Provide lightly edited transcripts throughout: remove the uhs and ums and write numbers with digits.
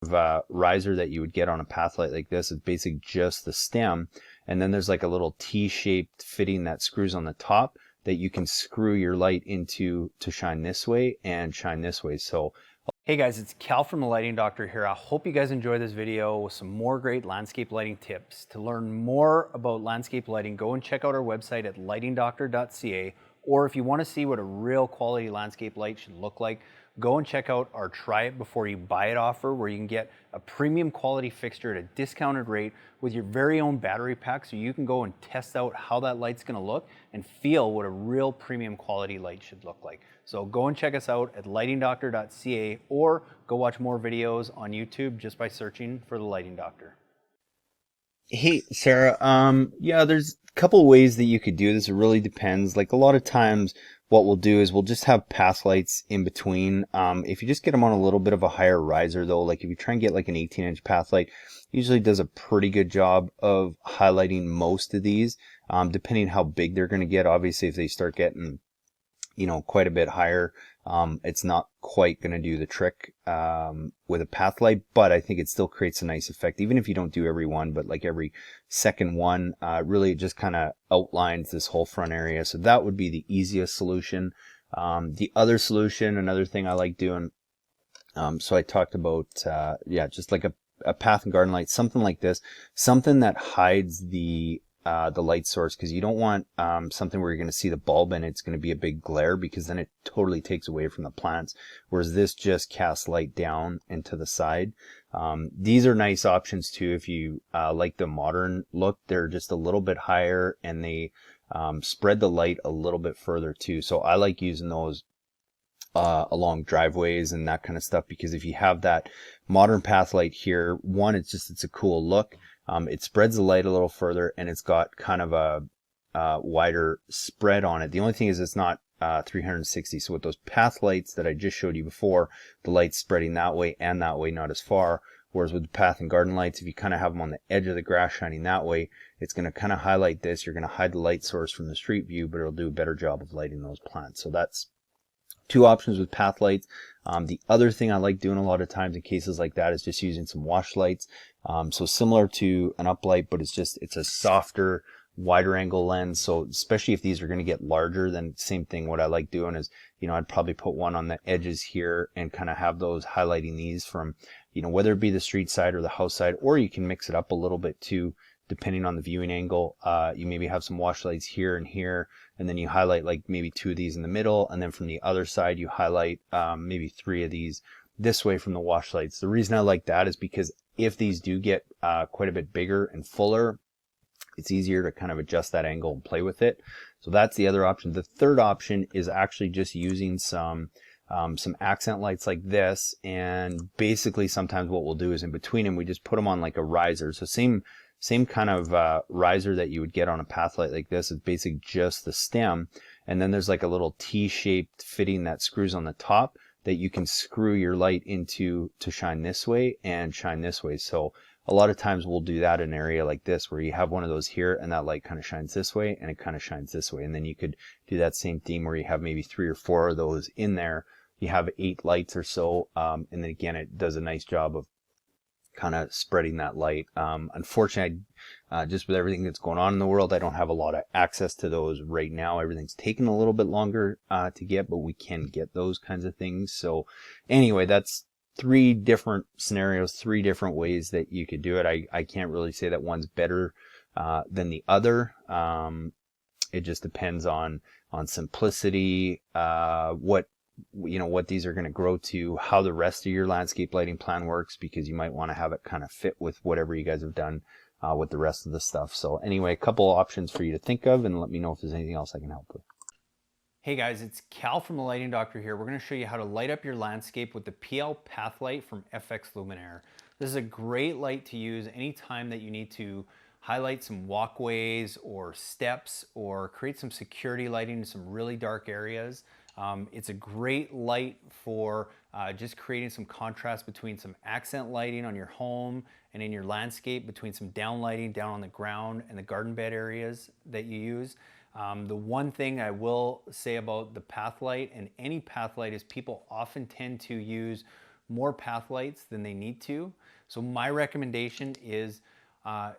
riser that you would get on a path light like this. It's basically just the stem, and then there's like a little T-shaped fitting that screws on the top that you can screw your light into to shine this way and shine this way. So hey guys, it's Cal from the Lighting Doctor here. I hope you guys enjoy this video with some more great landscape lighting tips. To learn more about landscape lighting, go and check out our website at lightingdoctor.ca, or if you want to see what a real quality landscape light should look like, go and check out our Try It Before You Buy It offer, where you can get a premium quality fixture at a discounted rate with your very own battery pack, so you can go and test out how that light's going to look and feel what a real premium quality light should look like. So go and check us out at lightingdoctor.ca, or go watch more videos on YouTube just by searching for the Lighting Doctor. Hey, Sarah, yeah, there's a couple ways that you could do this. It really depends. Like a lot of times what we'll do is we'll just have path lights in between. If you just get them on a little bit of a higher riser though, like if you try and get like an 18-inch path light, usually does a pretty good job of highlighting most of these, depending how big they're going to get. Obviously, if they start getting, you know, quite a bit higher, it's not quite going to do the trick with a path light, but I think it still creates a nice effect, even if you don't do every one, but like every second one, really just kind of outlines this whole front area. So that would be the easiest solution. The other solution, another thing I like doing, so I talked about, yeah, just like a path and garden light, something like this, something that hides the light source, because you don't want something where you're going to see the bulb and it's going to be a big glare, because then it totally takes away from the plants, whereas this just casts light down and to the side. These are nice options too if you like the modern look. They're just a little bit higher and they spread the light a little bit further too. So I like using those along driveways and that kind of stuff, because if you have that modern path light here, one, it's a cool look. It spreads the light a little further, and it's got kind of a wider spread on it. The only thing is it's not 360. So with those path lights that I just showed you before, the light's spreading that way and that way, not as far. Whereas with the path and garden lights, if you kind of have them on the edge of the grass shining that way, it's going to kind of highlight this. You're going to hide the light source from the street view, but it'll do a better job of lighting those plants. So that's two options with path lights. The other thing I like doing a lot of times in cases like that is just using some wash lights. So similar to an uplight, but it's a softer, wider angle lens. So especially if these are going to get larger, then same thing. What I like doing is, you know, I'd probably put one on the edges here and kind of have those highlighting these from, you know, whether it be the street side or the house side, or you can mix it up a little bit too, depending on the viewing angle. You maybe have some wash lights here and here, and then you highlight like maybe two of these in the middle, and then from the other side you highlight maybe three of these this way from the wash lights. The reason I like that is because if these do get quite a bit bigger and fuller, it's easier to kind of adjust that angle and play with it. So that's the other option. The third option is actually just using some accent lights like this, and basically sometimes what we'll do is in between them we just put them on like a riser. So same kind of riser that you would get on a path light like this. It's basically just the stem, and then there's like a little T-shaped fitting that screws on the top that you can screw your light into to shine this way and shine this way. So a lot of times we'll do that in an area like this where you have one of those here and that light kind of shines this way and it kind of shines this way. And then you could do that same theme where you have maybe 3 or 4 of those in there. You have 8 lights or so, and then again it does a nice job of kind of spreading that light. Unfortunately, just with everything that's going on in the world, I don't have a lot of access to those right now. Everything's taken a little bit longer to get, but we can get those kinds of things. So anyway, that's 3 different scenarios, 3 different ways that you could do it. I can't really say that one's better than the other. It just depends on simplicity, what these are going to grow to, how the rest of your landscape lighting plan works, because you might want to have it kind of fit with whatever you guys have done with the rest of the stuff. So anyway, a couple options for you to think of, and let me know if there's anything else I can help with. Hey guys, it's Cal from the Lighting Doctor here. We're going to show you how to light up your landscape with the PL Path Light from FX Luminaire. This is a great light to use anytime that you need to highlight some walkways or steps, or create some security lighting in some really dark areas. It's a great light for just creating some contrast between some accent lighting on your home and in your landscape, between some down lighting down on the ground and the garden bed areas that you use. The one thing I will say about the path light and any path light is people often tend to use more path lights than they need to. So my recommendation is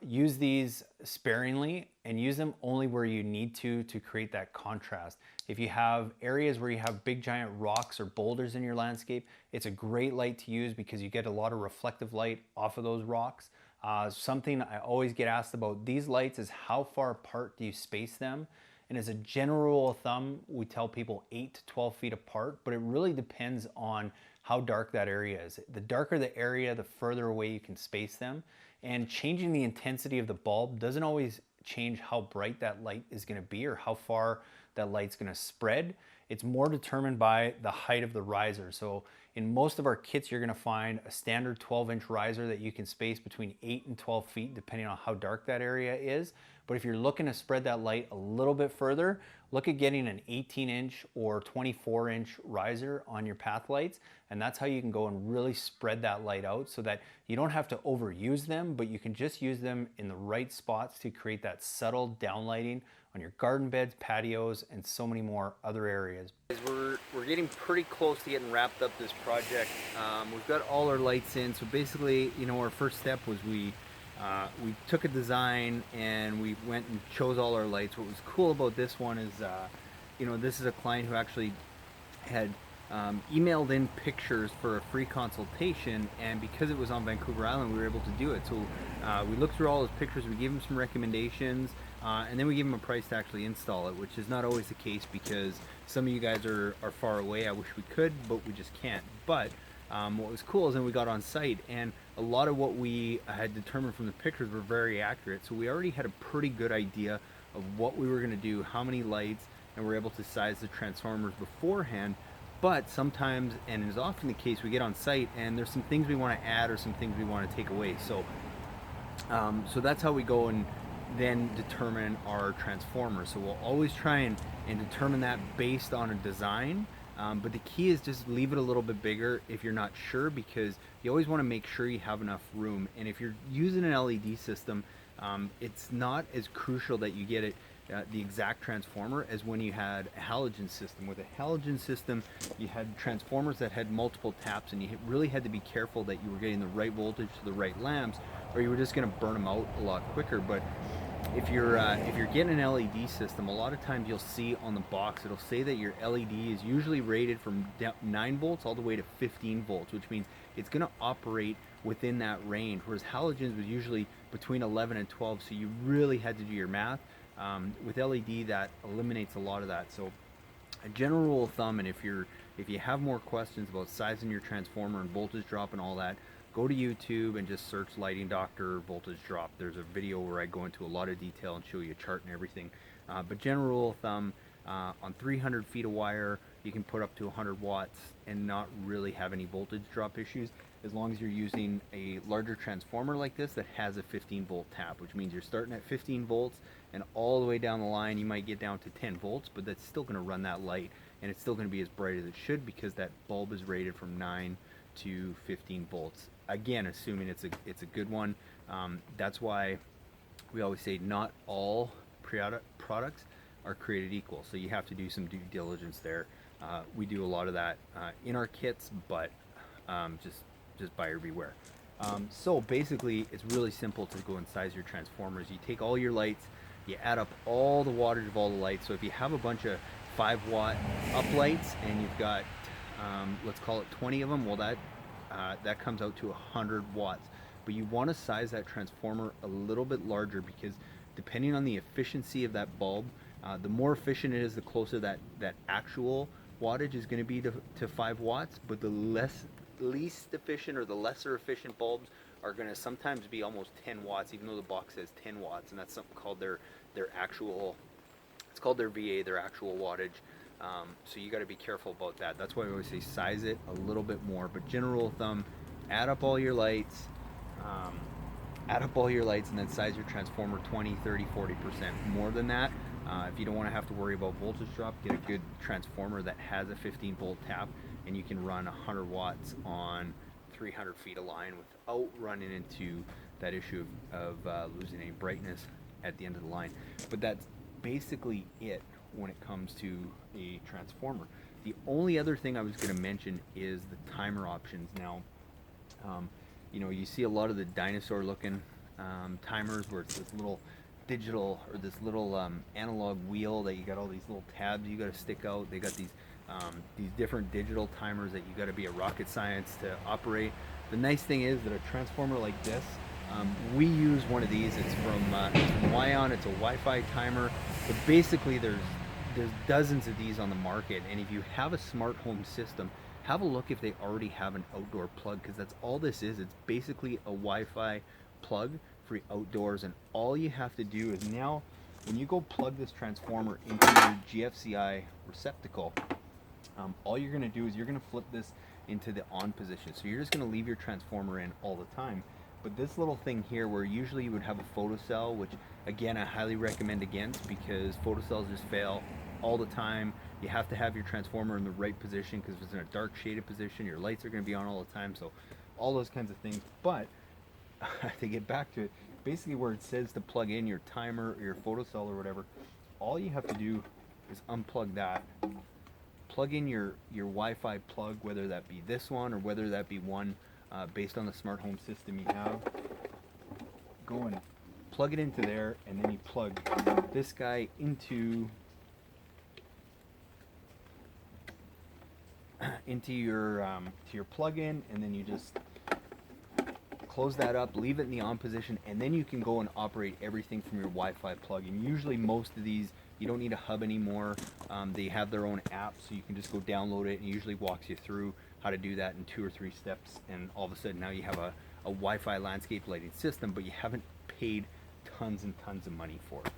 use these sparingly and use them only where you need to create that contrast. If you have areas where you have big giant rocks or boulders in your landscape, it's a great light to use because you get a lot of reflective light off of those rocks. Something I always get asked about these lights is how far apart do you space them? And as a general rule of thumb, we tell people 8 to 12 feet apart, but it really depends on how dark that area is. The darker the area, the further away you can space them. And changing the intensity of the bulb doesn't always change how bright that light is going to be or how far that light's going to spread. It's more determined by the height of the riser. So in most of our kits, you're going to find a standard 12-inch riser that you can space between 8 and 12 feet, depending on how dark that area is. But if you're looking to spread that light a little bit further, look at getting an 18-inch or 24-inch riser on your path lights. And that's how you can go and really spread that light out so that you don't have to overuse them, but you can just use them in the right spots to create that subtle downlighting on your garden beds, patios, and so many more other areas. We're getting pretty close to getting wrapped up this project. We've got all our lights in. So basically, you know, our first step was we took a design and we went and chose all our lights. What was cool about this one is, you know, this is a client who actually had emailed in pictures for a free consultation, and because it was on Vancouver Island, we were able to do it. So we looked through all his pictures, we gave him some recommendations, and then we gave him a price to actually install it, which is not always the case because some of you guys are far away. I wish we could, but we just can't. But what was cool is then we got on site, and a lot of what we had determined from the pictures were very accurate. So we already had a pretty good idea of what we were going to do, how many lights, and we're able to size the transformers beforehand. But sometimes, and it is often the case, we get on site and there's some things we want to add or some things we want to take away. So so that's how we go and then determine our transformer. So we'll always try and determine that based on a design. But the key is just leave it a little bit bigger if you're not sure, because you always want to make sure you have enough room. And if you're using an LED system, it's not as crucial that you get it the exact transformer as when you had a halogen system. With a halogen system, you had transformers that had multiple taps, and you really had to be careful that you were getting the right voltage to the right lamps, or you were just going to burn them out a lot quicker. But if you're getting an LED system, a lot of times you'll see on the box it'll say that your LED is usually rated from 9 volts all the way to 15 volts, which means it's going to operate within that range, whereas halogens was usually between 11 and 12, so you really had to do your math. With LED, that eliminates a lot of that. So a general rule of thumb, and if you have more questions about sizing your transformer and voltage drop and all that, go to YouTube and just search Lighting Doctor voltage drop. There's a video where I go into a lot of detail and show you a chart and everything. But general rule of thumb, on 300 feet of wire, you can put up to 100 watts and not really have any voltage drop issues, as long as you're using a larger transformer like this that has a 15 volt tap, which means you're starting at 15 volts and all the way down the line you might get down to 10 volts, but that's still going to run that light and it's still going to be as bright as it should because that bulb is rated from 9 to 15 volts. Again, assuming it's a good one. That's why we always say not all products are created equal, so you have to do some due diligence there. We do a lot of that in our kits, but just buyer beware. So basically, it's really simple to go and size your transformers. You take all your lights, you add up all the wattage of all the lights. So if you have a bunch of 5-watt up lights and you've got let's call it 20 of them, well that comes out to 100 watts. But you want to size that transformer a little bit larger, because depending on the efficiency of that bulb, the more efficient it is, the closer that actual wattage is going to be to 5 watts. But the least efficient or the lesser efficient bulbs are going to sometimes be almost 10 watts, even though the box says 10 watts, and that's something called their actual, it's called their VA, their actual wattage. So you got to be careful about that. That's why I always say size it a little bit more. But general rule of thumb, add up all your lights, and then size your transformer 20, 30, 40% more than that. If you don't want to have to worry about voltage drop, get a good transformer that has a 15 volt tap, and you can run 100 watts on 300 feet of line without running into that issue of losing any brightness at the end of the line. But that's basically it when it comes to a transformer. The only other thing I was going to mention is the timer options. Now, you know, you see a lot of the dinosaur looking timers where it's this little digital or this little analog wheel that you got all these little tabs you got to stick out. They got these different digital timers that you got to be a rocket science to operate. The nice thing is that a transformer like this, we use one of these. It's from Wion. It's a Wi-Fi timer. But basically, there's dozens of these on the market, and if you have a smart home system, have a look if they already have an outdoor plug, because that's all this is. It's basically a Wi-Fi plug for outdoors, and all you have to do is now, when you go plug this transformer into your GFCI receptacle, all you're going to do is you're going to flip this into the on position. So you're just going to leave your transformer in all the time. But this little thing here, where usually you would have a photocell, which again I highly recommend against, because photocells just fail all the time. You have to have your transformer in the right position, because if it's in a dark shaded position, your lights are going to be on all the time. So all those kinds of things. But to get back to it, basically where it says to plug in your timer or your photocell or whatever, all you have to do is unplug that, plug in your Wi-Fi plug, whether that be this one or whether that be one based on the smart home system you have. Go and plug it into there, and then you plug this guy into your plug-in, and then you just close that up, leave it in the on position, and then you can go and operate everything from your Wi-Fi plug. And usually most of these, you don't need a hub anymore. They have their own app, so you can just go download it, and it usually walks you through how to do that in 2 or 3 steps, and all of a sudden now you have a Wi-Fi landscape lighting system, but you haven't paid tons and tons of money for it.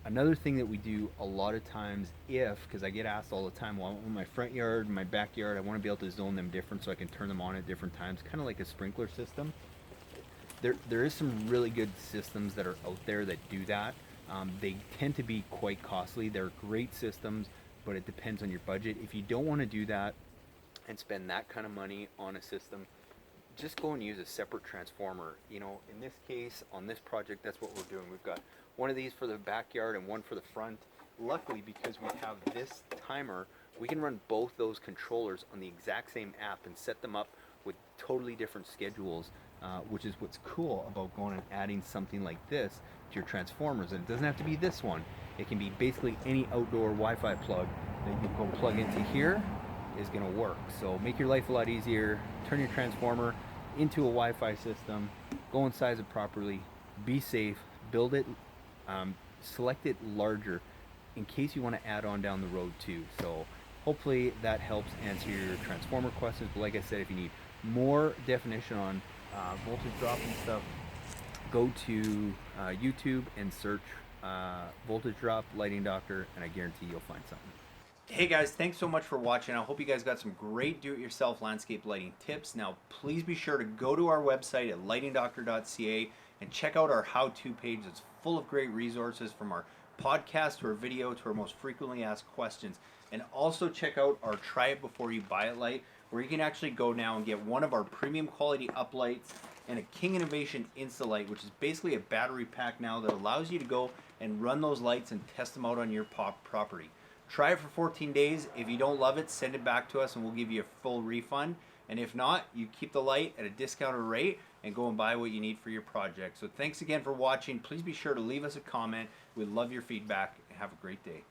Another thing that we do a lot of times, because I get asked all the time, well, in my front yard, my backyard, I want to be able to zone them different so I can turn them on at different times, kind of like a sprinkler system. There is some really good systems that are out there that do that. They tend to be quite costly. They're great systems, but it depends on your budget. If you don't want to do that and spend that kind of money on a system, just go and use a separate transformer. You know, in this case, on this project, that's what we're doing. We've got one of these for the backyard and one for the front. Luckily, because we have this timer, we can run both those controllers on the exact same app and set them up with totally different schedules, which is what's cool about going and adding something like this to your transformers. And it doesn't have to be this one. It can be basically any outdoor Wi-Fi plug that you can go plug into here is going to work. So make your life a lot easier. Turn your transformer into a Wi-Fi system, go and size it properly, be safe, build it, select it larger in case you want to add on down the road too. So hopefully that helps answer your transformer questions. But like I said, if you need more definition on voltage drop and stuff, go to YouTube and search voltage drop lighting doctor, and I guarantee you'll find something. Hey guys, thanks so much for watching. I hope you guys got some great do-it-yourself landscape lighting tips. Now, please be sure to go to our website at lightingdoctor.ca and check out our how-to page. It's full of great resources, from our podcast to our video to our most frequently asked questions. And also check out our Try It Before You Buy It light, where you can actually go now and get one of our premium quality uplights and a King Innovation Instalight, which is basically a battery pack now that allows you to go and run those lights and test them out on your property. Try it for 14 days. If you don't love it, send it back to us and we'll give you a full refund. And if not, you keep the light at a discounted rate and go and buy what you need for your project. So thanks again for watching. Please be sure to leave us a comment. We'd love your feedback. Have a great day.